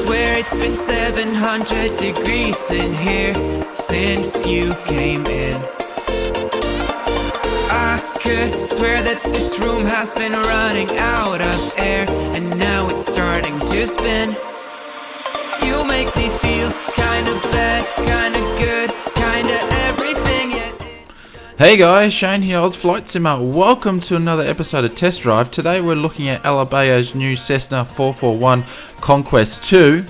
swear it's been 700 degrees in here since you came in. I could swear that this room has been running out of air, and now it's starting to spin. You make me feel kinda bad, kinda good, kinda everything yet. Hey guys, Shane here, Oz Flight Simmer. Welcome to another episode of Test Drive. Today we're looking at Alabeo's new Cessna 441 Conquest 2.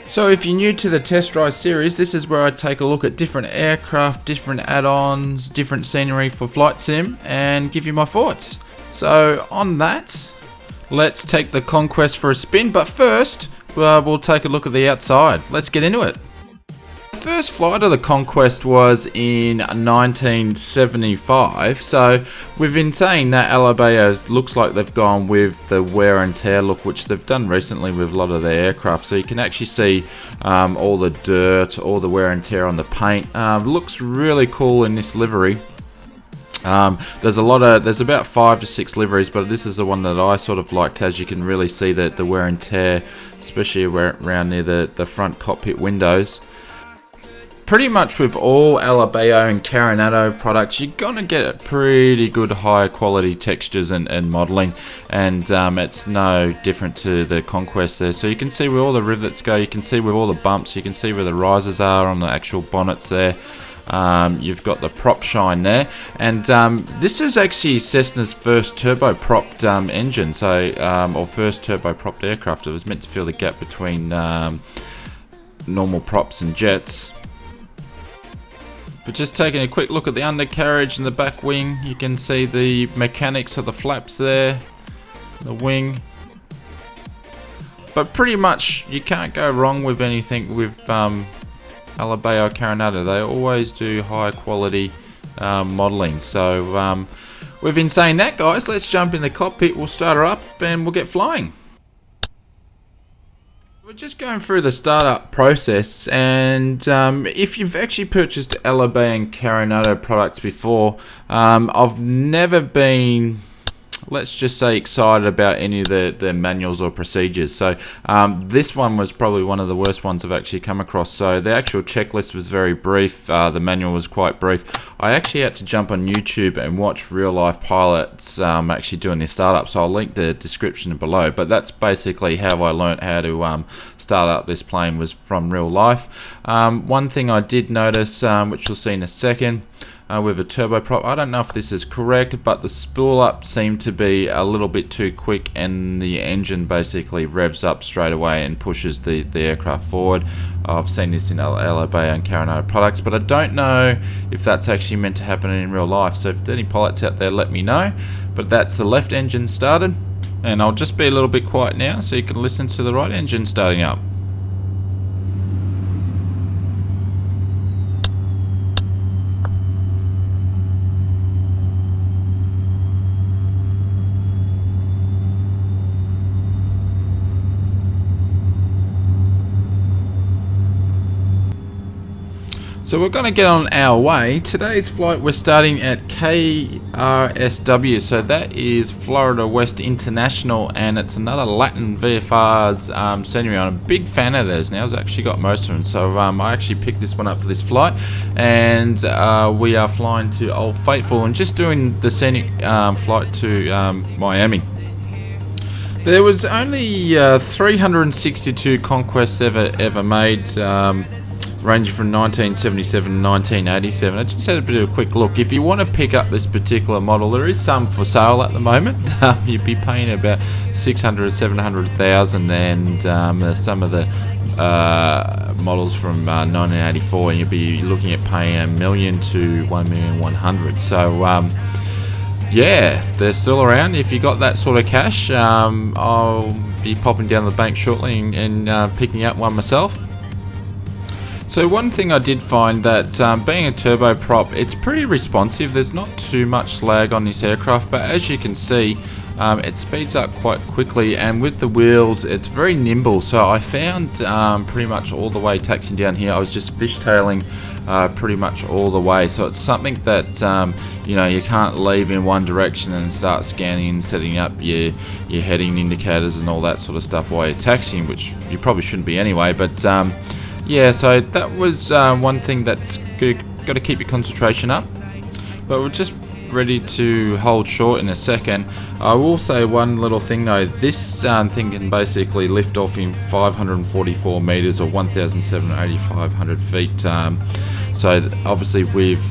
So if you're new to the Test Drive series, this is where I take a look at different aircraft, different add-ons, different scenery for flight sim, and give you my thoughts. So on that, let's take the Conquest for a spin, but first we'll take a look at the outside. Let's get into it. The first flight of the Conquest was in 1975, so we've been saying that Alabeo looks like they've gone with the wear and tear look, which they've done recently with a lot of their aircraft. So you can actually see all the dirt, all the wear and tear on the paint. Looks really cool in this livery. There's about 5 to 6 liveries, but this is the one that I sort of liked, as you can really see the wear and tear, especially around near the front cockpit windows. Pretty much with all Alabeo and Coronado products, you're gonna get pretty good high quality textures and modeling, and it's no different to the Conquest there. So you can see where all the rivets go, you can see where all the bumps, you can see where the risers are on the actual bonnets there. You've got the prop shine there, and this is actually Cessna's first turbopropped engine, so or first turbopropped aircraft. It was meant to fill the gap between normal props and jets. But just taking a quick look at the undercarriage and the back wing, you can see the mechanics of the flaps there, the wing. But pretty much you can't go wrong with anything with Alabeo Coronado. They always do high quality modeling. So we've been saying that, guys. Let's jump in the cockpit, we'll start her up and we'll get flying. We're just going through the startup process, and if you've actually purchased Alabeo and Coronado products before, I've never been, let's just say, excited about any of the manuals or procedures. So this one was probably one of the worst ones I've actually come across. So the actual checklist was very brief, the manual was quite brief. I actually had to jump on YouTube and watch real life pilots actually doing their startup, so I'll link the description below. But that's basically how I learned how to start up this plane, was from real life. One thing I did notice, which you'll see in a second, with a turboprop, I don't know if this is correct, but the spool up seemed to be a little bit too quick, and the engine basically revs up straight away and pushes the aircraft forward. I've seen this in Alabeo and Coronado products, but I don't know if that's actually meant to happen in real life. So if there's any pilots out there, let me know. But that's the left engine started, and I'll just be a little bit quiet now so you can listen to the right engine starting up. So we're going to get on our way. Today's flight, we're starting at KRSW, so that is Florida West International, and it's another Latin VFR's scenery. I'm a big fan of theirs now. I've actually got most of them, so I actually picked this one up for this flight, and we are flying to Old Faithful and just doing the scenic flight to Miami. There was only 362 Conquests ever made, ranging from 1977 to 1987. I just had a bit of a quick look. If you want to pick up this particular model, there is some for sale at the moment. You'd be paying about 600 or 700,000, and some of the models from 1984, and you'll be looking at paying $1 million to $1,100,000. So yeah, they're still around. If you got that sort of cash, I'll be popping down the bank shortly and picking up one myself. So one thing I did find, that being a turboprop, it's pretty responsive. There's not too much lag on this aircraft, but as you can see, it speeds up quite quickly, and with the wheels it's very nimble. So I found pretty much all the way taxiing down here, I was just fishtailing pretty much all the way. So it's something that you know, you can't leave in one direction and start scanning and setting up your heading indicators and all that sort of stuff while you're taxiing, which you probably shouldn't be anyway. But yeah, so that was one thing that's got to keep your concentration up. But we're just ready to hold short in a second. I will say one little thing though, this thing can basically lift off in 544 meters or 1,785 feet. So obviously with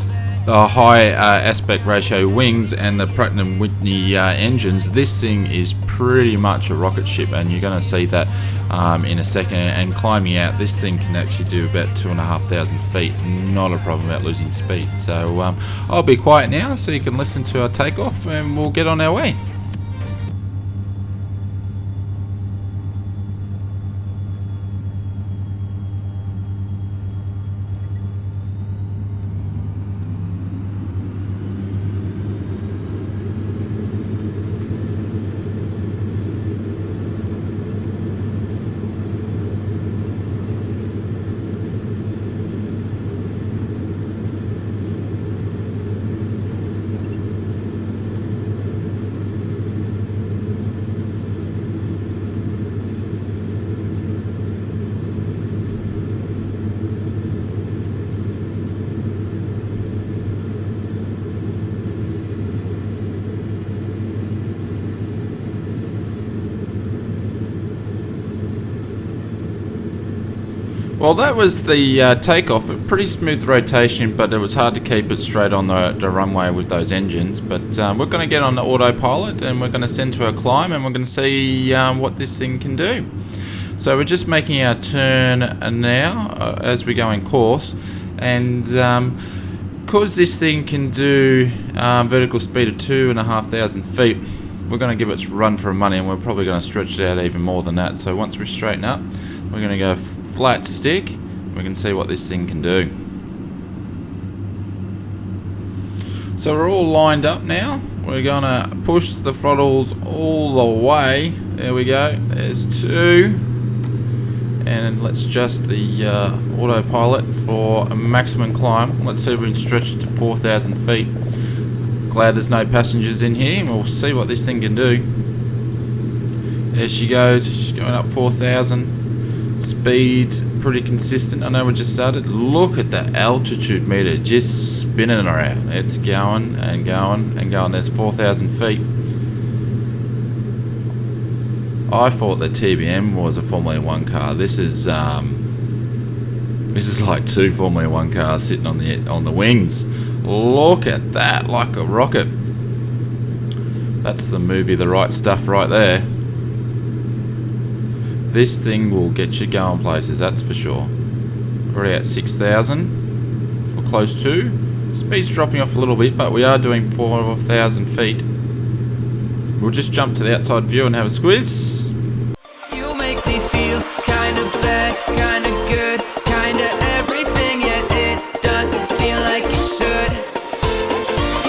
the high aspect ratio wings and the Pratt & Whitney engines, this thing is pretty much a rocket ship, and you're going to see that in a second. And climbing out, this thing can actually do about 2,500 feet, not a problem about losing speed. So I'll be quiet now so you can listen to our takeoff, and we'll get on our way. Well, that was the takeoff. A pretty smooth rotation, but it was hard to keep it straight on the runway with those engines. But we're going to get on the autopilot and we're going to send to a climb, and we're going to see what this thing can do. So we're just making our turn now as we go in course, and because this thing can do vertical speed of 2,500 feet, we're going to give it its run for money, and we're probably going to stretch it out even more than that. So once we straighten up, we're going to go flat stick. We can see what this thing can do. So we're all lined up now. We're going to push the throttles all the way. There we go. There's 2. And let's adjust the autopilot for a maximum climb. Let's see if we can stretch it to 4,000 feet. Glad there's no passengers in here, and we'll see what this thing can do. There she goes. She's going up 4,000. Speed pretty consistent. I know we just started. Look at the altitude meter just spinning around. It's going and going and going. There's 4,000 feet. I thought the TBM was a Formula 1 car. This is like 2 Formula 1 cars sitting on the wings. Look at that, like a rocket. That's the movie The Right Stuff right there. This thing will get you going places, that's for sure. Already at 6,000, or close to. Speed's dropping off a little bit, but we are doing 4,000 feet. We'll just jump to the outside view and have a squeeze. You make me feel kind of bad, kind of good, kind of everything, yet it doesn't feel like it should.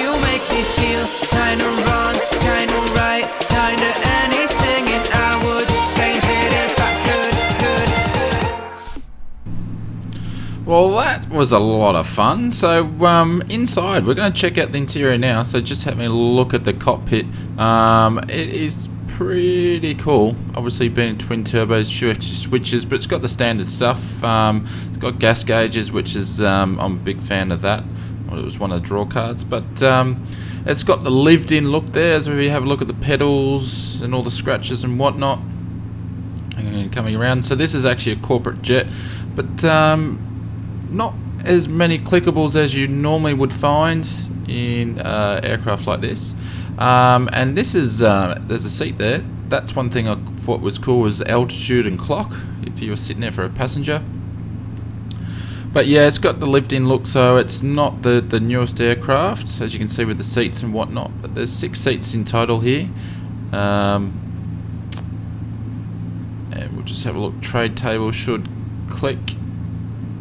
You make me feel kind of wrong, kind of right, kind of anything, and I would change it if I could. Well, that was a lot of fun. So inside, we're going to check out the interior now. So just having a look at the cockpit. It is pretty cool. Obviously being twin turbos, few extra switches, but it's got the standard stuff. It's got gas gauges, which is I'm a big fan of that. Well, it was one of the draw cards, but it's got the lived-in look there as we have a look at the pedals and all the scratches and whatnot. And coming around, so this is actually a corporate jet, but not as many clickables as you normally would find in aircraft like this. And this is there's a seat there. That's one thing I thought was cool, was altitude and clock if you were sitting there for a passenger. But yeah, it's got the lived-in look, so it's not the newest aircraft, as you can see with the seats and whatnot. But there's 6 seats in total here. And we'll just have a look. Trade table should click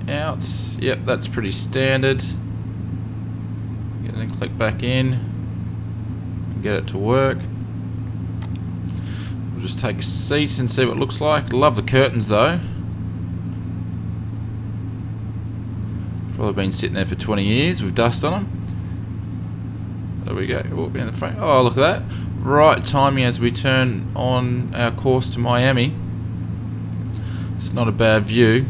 out. Yep, that's pretty standard. Get it and click back in. Get it to work. We'll just take a seat and see what it looks like. Love the curtains though. Probably been sitting there for 20 years with dust on them. There we go. Walk in the front. Oh, look at that. Right timing as we turn on our course to Miami. It's not a bad view.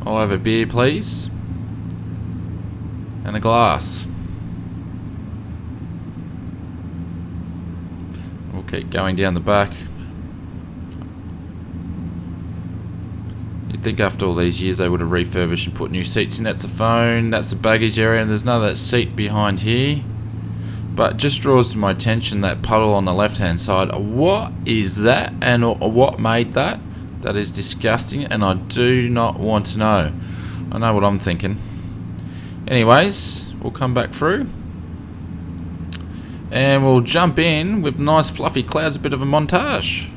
I'll have a beer, please. And a glass. We'll keep going down the back. You'd think after all these years they would have refurbished and put new seats in. That's the phone, that's the baggage area, and there's another seat behind here. But just draws to my attention that puddle on the left hand side. What is that, and what made that? That is disgusting, and I do not want to know. I know what I'm thinking. Anyways, we'll come back through and we'll jump in with nice fluffy clouds, a bit of a montage.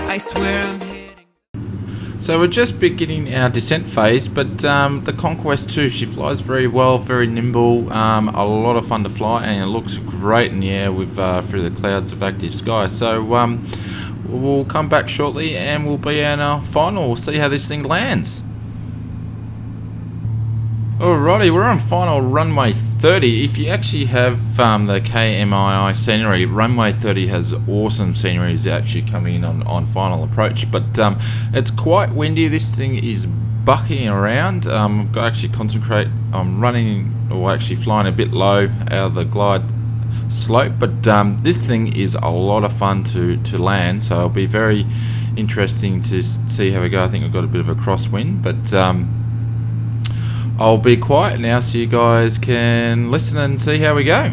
I swear I'm hitting. So we're just beginning our descent phase, but the Conquest 2, she flies very well, very nimble, a lot of fun to fly, and it looks great in the air with through the clouds of Actve Sky. So we'll come back shortly and we'll be in our final. We'll see how this thing lands. Alrighty, we're on final runway 30. If you actually have the KMII scenery, runway 30 has awesome scenery actually coming in on final approach, but it's quite windy. This thing is bucking around. I've got to actually concentrate on running, or actually flying a bit low out of the glide slope, but this thing is a lot of fun to land, so it'll be very interesting to see how we go. I think we've got a bit of a crosswind, but I'll be quiet now so you guys can listen and see how we go.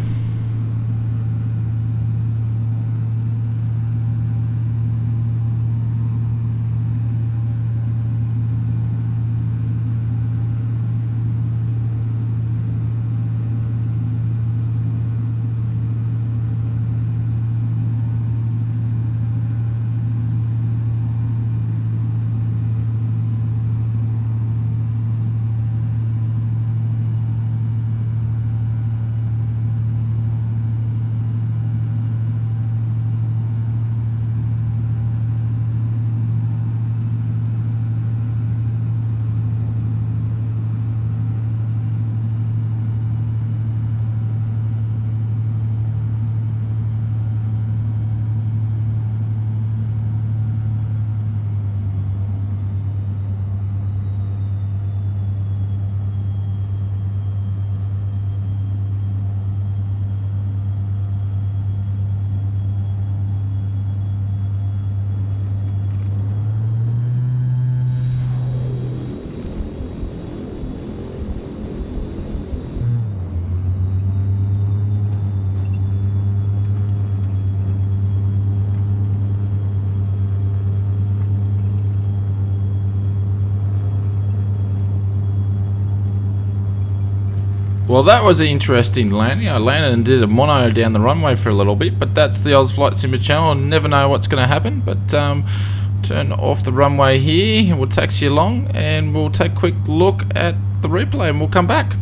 Well, that was an interesting landing. I landed and did a mono down the runway for a little bit, but that's the Oz Flight Simmer channel. I'll never know what's going to happen, but turn off the runway here, we'll taxi along and we'll take a quick look at the replay and we'll come back.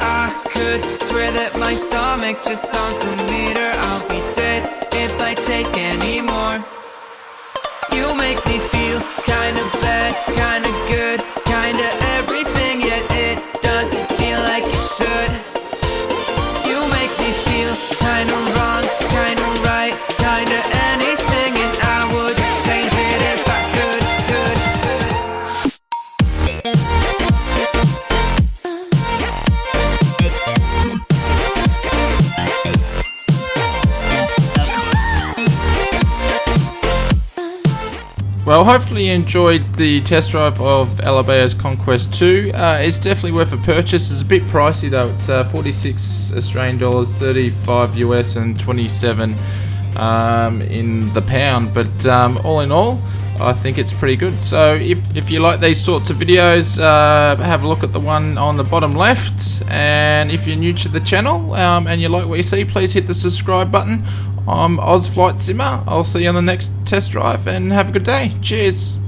I could swear that my stomach just sunk a meter. I'll be dead if I take any more. You make me feel kinda bad, kinda good, kinda everything, yet it doesn't feel like it should. You make me feel kinda wrong, kinda right, kinda anything, and I would change it if I could. Well, hopefully you enjoyed the test drive of Alabeo's Conquest 2. It's definitely worth a purchase. It's a bit pricey though. It's 46 Australian dollars, 35 US, and 27 in the pound. But all in all, I think it's pretty good. So if you like these sorts of videos, have a look at the one on the bottom left. And if you're new to the channel and you like what you see, please hit the subscribe button. I'm Oz Flight Simmer. I'll see you on the next test drive and have a good day. Cheers.